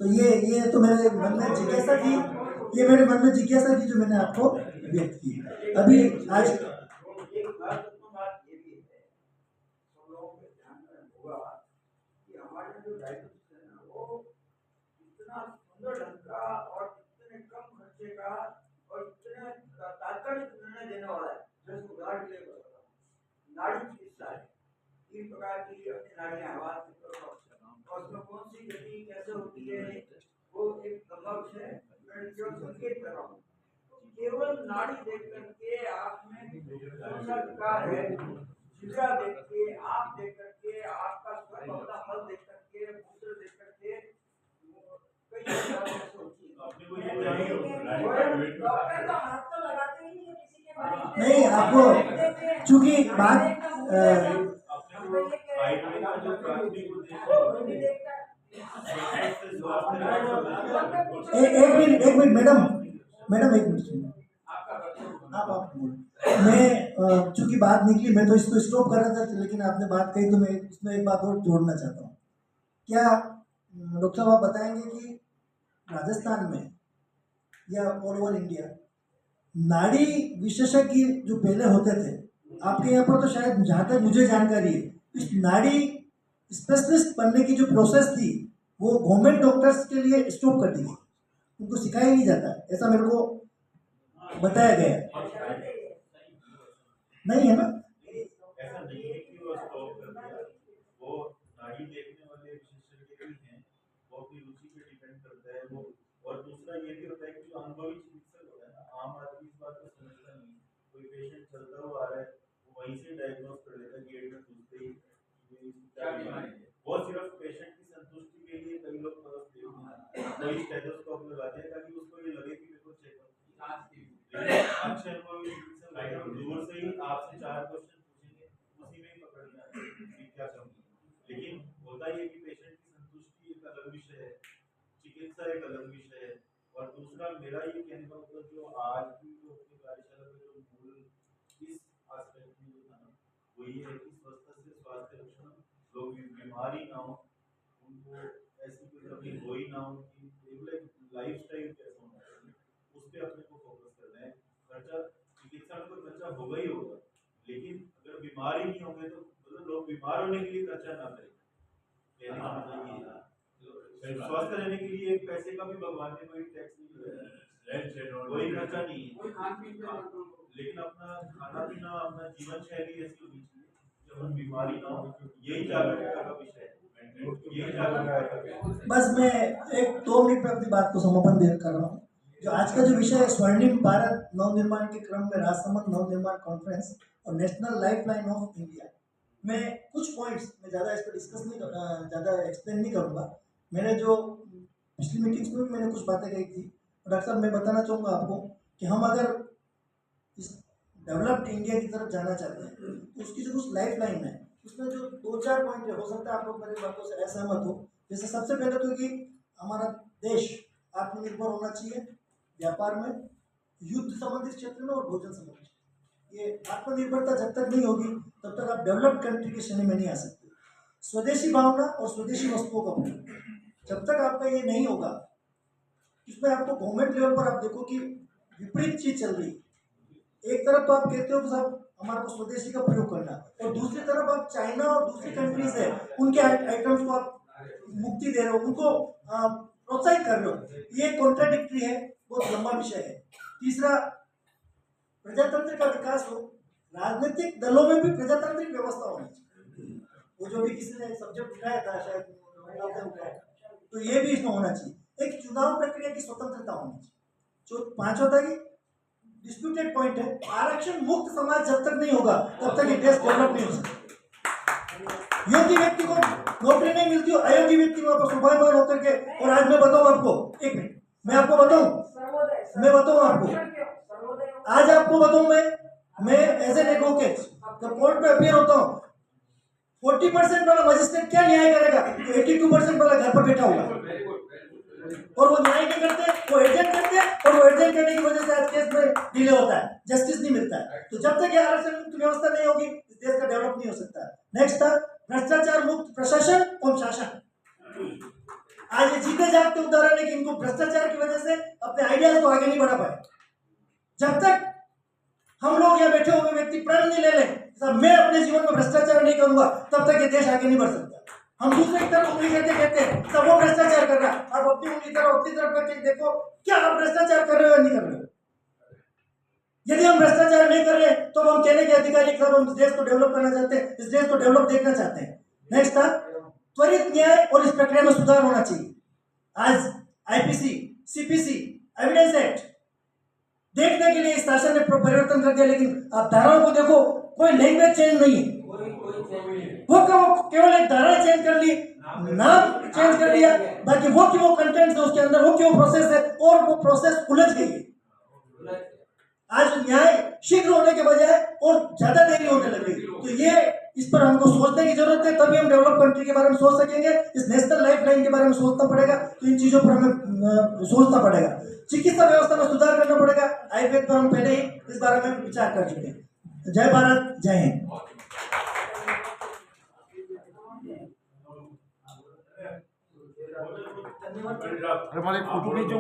तो ये तो मेरे मन में जिज्ञासा थी, ये मेरे मन में जिज्ञासा थी जो मैंने आपको व्यक्त की। अभी आज इतना सुंदर ढंग का और इतने कम खर्चे का और इतने तात्कालिक निर्णय देने वाला है। मैं इसको उदाहरण के लिए बताता हूँ। नाड़ी चिकित्सा है, 3 प्रकार की अपनी नाड़ियां आवाज और उसमें कौन सी गति कैसे होती है वो एक लंबा विषय है। मैं केवल संकेत कर रहा हूँ। केवल नाड़ी देख करके आप में कौन सा विकार है, जिगरा देख के, आप देख करके, आपका स्वयं अपना मल देख करके, मूत्र देख करके डॉक्टर का हाथ तो लगाते ही नहीं किसी के बारे में। नहीं, आपको चूंकि बात एक मिनट मैडम एक मिनट सुनिए। आप मैं चूंकि बात निकली, मैं तो इसको स्टॉप कर रहा था, लेकिन आपने बात कही तो मैं इसमें एक बात और जोड़ना चाहता हूँ। क्या डॉक्टर साहब आप बताएंगे कि राजस्थान में या ऑल ओवर इंडिया नाड़ी विशेषज्ञ जो पहले होते थे, आपके यहाँ पर तो शायद जहाँ तक मुझे जानकारी है, इस नाड़ी स्पेशलिस्ट बनने की जो प्रोसेस थी वो गवर्नमेंट डॉक्टर्स के लिए स्टॉप कर दी गई, उनको सिखाया नहीं जाता, ऐसा मेरे को बताया गया। नहीं है ना? ऐसा नहीं है कि वो स्टॉप कर दिया, वो नाड़ी देखने वाले विशेषज्ञ भी हैं, वो अपनी रुचि पे डिपेंड करता है वो। और दूसरा ये भी होता है कि जो अनुभवी चिकित्सक होता है ना, आम आदमी इस बात को समझता नहीं। कोई पेशेंट चलता हुआ आ रहा है, वो वहीं से डायग्नोस कर लेता है गेट में घुसते ही वो सिर्फ पेशेंट की संतुष्टि के लिए कई लोग तरफ देखते हैं, कोई स्टेथोस्कोप लगाते हैं ताकि उसको ये लगे कि मेरे को चेकअप। अच्छे अनुभवी चिकित्सक दूर से ही आपसे 4 क्वेश्चन पूछेंगे, उसी में ही पकड़ लिया क्या कमी। लेकिन होता ये कि पेशेंट की संतुष्टि एक अलग विषय है, चिकित्सा एक अलग विषय है। और दूसरा मेरा ये कहने का मतलब जो आज की जो अपनी कार्यशाला में जो मूल इस एस्पेक्ट में जो था ना, वो ये है कि स्वस्थ से स्वास्थ्य रक्षण, लोग बीमारी ना हो, उनको ऐसी कोई तकलीफ हो ही ना हो, कि एक लाइफस्टाइल कैसा होना चाहिए उस पर अपने को फोकस करना है। खर्चा चिकित्सा में तो खर्चा होगा ही होगा, लेकिन अगर बीमारी नहीं होंगे तो मतलब लोग बीमार होने के लिए खर्चा ना करें। कहने का मतलब ये है स्वस्थ रहने के लिए एक पैसे का भी भगवान ने कोई टैक्स नहीं लगाया, कोई खर्चा नहीं है। लेकिन अपना खाना पीना, अपना जीवन शैली ऐसी होनी चाहिए जब बीमारी ना हो। यही जागरूकता का विषय है, यही जागरूकता का विषय। बस मैं 1-2 मिनट में अपनी बात को समापन देर कर रहा हूँ। जो आज का जो विषय है, स्वर्णिम भारत नवनिर्माण के क्रम में राजसमंद नवनिर्माण कॉन्फ्रेंस और नेशनल लाइफलाइन ऑफ इंडिया, मैं कुछ पॉइंट्स में ज़्यादा इस पर डिस्कस नहीं कर, ज़्यादा एक्सप्लेन नहीं करूँगा। मैंने जो पिछली मीटिंग्स में भी मैंने कुछ बातें कही थी। डॉक्टर साहब मैं बताना चाहूँगा आपको कि हम अगर इस डेवलप्ड इंडिया की तरफ जाना चाहते हैं तो उसकी जो कुछ लाइफ लाइन है उसमें जो 2-4 पॉइंट है, हो सकता है आप लोग मेरी बातों से असहमत हो। जैसे सबसे पहले तो कि हमारा देश आत्मनिर्भर होना चाहिए व्यापार में, युद्ध संबंधित क्षेत्र में और भोजन संबंधित। ये आत्मनिर्भरता जब तक नहीं होगी तब तक आप डेवलप्ड कंट्री की श्रेणी में नहीं आ सकते। स्वदेशी भावना और स्वदेशी वस्तुओं का प्रयोग, जब तक आपका ये नहीं होगा, इसमें आपको गवर्नमेंट लेवल पर आप देखो कि विपरीत चीज चल रही है। एक तरफ तो आप कहते हो कि साहब हमारे को स्वदेशी का प्रयोग करना, और दूसरी तरफ आप चाइना और दूसरी कंट्रीज है उनके आइटम्स को आप मुक्ति दे रहे हो, उनको प्रोत्साहित कर रहे हो। ये कॉन्ट्राडिक्टरी है, बहुत लंबा विषय है। तीसरा, प्रजातंत्र का विकास हो, राजनीतिक दलों में भी प्रजातांत्रिक व्यवस्था होनी चाहिए। वो जो भी किसी ने सब्जेक्ट उठाया था शायद उठाया, तो ये भी इसमें होना चाहिए। एक चुनाव प्रक्रिया की स्वतंत्रता होनी चाहिए। जो 5वां था कि डिस्प्यूटेड पॉइंट है, आरक्षण मुक्त समाज जब तक नहीं होगा तब तक ये देश डेवलप नहीं हो सकता। योग्य व्यक्ति को नौकरी नहीं मिलती हो, अयोग्य व्यक्ति को आपको स्वाभिमान होकर के। और आज मैं बताऊं आपको, एक मिनट मैं आपको बताऊं आपको, आज आपको बताऊं, मैं एज एन एडवोकेट जब कोर्ट में अपियर होता हूं, 40% वाला मजिस्ट्रेट क्या न्याय करेगा, 82% वाला घर पर बैठा हुआ, और वो न्याय नहीं करते, वो एजेंट करते हैं, और वो एजेंट करने की वजह से आज केस में डिले होता है, जस्टिस नहीं मिलता है। तो जब तक ये आरक्षण मुक्त व्यवस्था नहीं होगी इस देश का डेवलप नहीं हो सकता। नेक्स्ट था भ्रष्टाचार मुक्त प्रशासन और शासन। आज ये जीते जागते उदाहरण है कि इनको भ्रष्टाचार की वजह से अपने आइडियाज को आगे नहीं बढ़ा पाए। जब तक हम लोग यहाँ बैठे हुए व्यक्ति प्रण नहीं ले लें साहब मैं अपने जीवन में भ्रष्टाचार नहीं करूंगा, तब तक ये देश आगे नहीं बढ़ सकता। हम दूसरे की तरफ उंगली करके कहते हैं सब वो भ्रष्टाचार कर रहा है, आप अपनी उंगली तरफ अपनी तरफ करके देखो क्या आप भ्रष्टाचार कर रहे हो या नहीं कर रहे हो। यदि हम भ्रष्टाचार नहीं कर रहे तो हम कहने के अधिकारी के साथ हम इस देश को डेवलप करना चाहते हैं, इस देश को डेवलप देखना चाहते हैं। नेक्स्ट था त्वरित न्याय और इस प्रक्रिया में सुधार होना चाहिए। आज आईपीसी, सीपीसी, एविडेंस एक्ट देखने के लिए इस शासन ने परिवर्तन कर दिया, लेकिन आप धाराओं को देखो कोई लैंग्वेज चेंज नहीं है, वो केवल एक धारा चेंज कर ली, नाम चेंज कर दिया, बाकी वो की वो कंटेंट है उसके अंदर, वो की वो प्रोसेस है और वो प्रोसेस उलझ गई है। आज न्याय शीघ्र होने के बजाय और ज्यादा देरी होने लगी, तो ये इस पर हमको सोचने की जरूरत है, तभी हम डेवलप कंट्री के बारे में सोच सकेंगे। इस नेशनल लाइफलाइन के बारे में सोचना पड़ेगा, तो इन चीजों पर हमें सोचना पड़ेगा। चिकित्सा व्यवस्था में सुधार करना पड़ेगा, आयुर्वेद पर हम पहले ही इस बारे में विचार कर चुके हैं। जय भारत, जय हिंद। हमारे फोटो भी जो